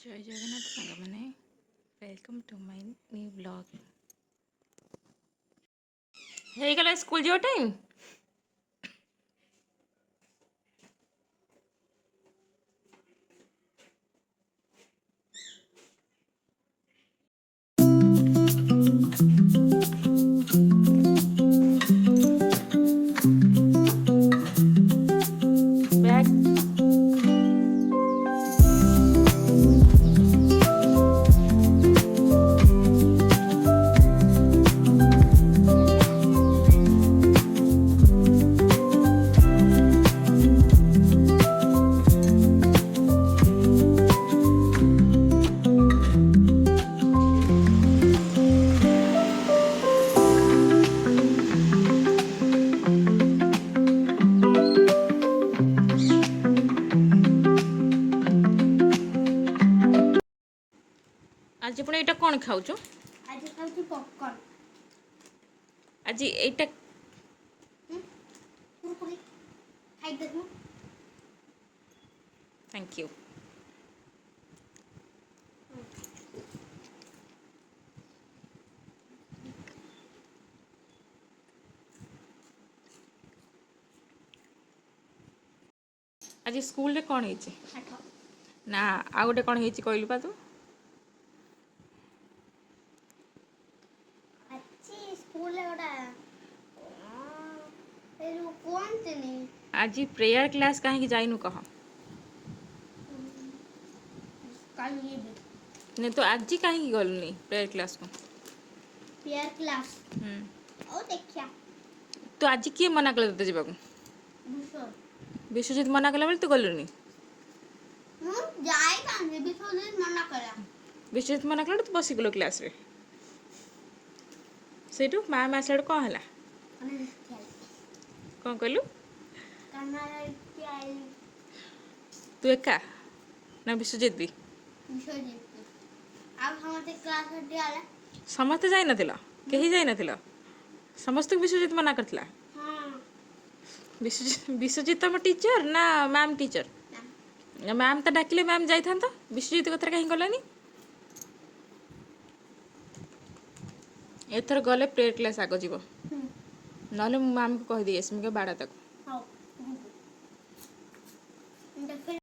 जय जगन्नाथ सांग मैंने welcome to my new blog. हे गला स्कूल जो टाइम बैग आज पुणी एटा कौन खाऊଛୁ? आज खाऊछु पॉपकॉर्न। आज एटा कुरकुरे खाई देखू। Thank you. आज स्कूल रे कौन है ना आ गोटे कौन है कहलु पा तू अच्छी स्कूल है गोटा ए रो कौन तने आज प्रेयर क्लास कहीं जाइनु कह कल ये देख नहीं तो आज कहीं गलुनी प्रेयर क्लास को पेयर क्लास ओ देखिया तो आज किए मना कले तते जाबा दूसरा विश्वजीत मना कला बेले तू गलुनी जाए कांगे विश्वजीत मना करा विश्वजीत मना कला तू बसी गलो क्लास रे सेटू मैम आसला कौन है कौन कहलु तू एका ना विश्वजीत भी अब हमारे क्लास हटे आला समस्त जाई नथिला केही जाई नथिला समस्त विश्वजीत मना करथिला। हां विश्वजीत तम टीचर ना मैम टीचर मैम तो डाकिले मैम जाई थांता विश्वजीत कथरा कहीं गलानी एथर गले प्रेयर क्लास आगो जीवो नले मैम को कह दिए इसमें बाड़ा तक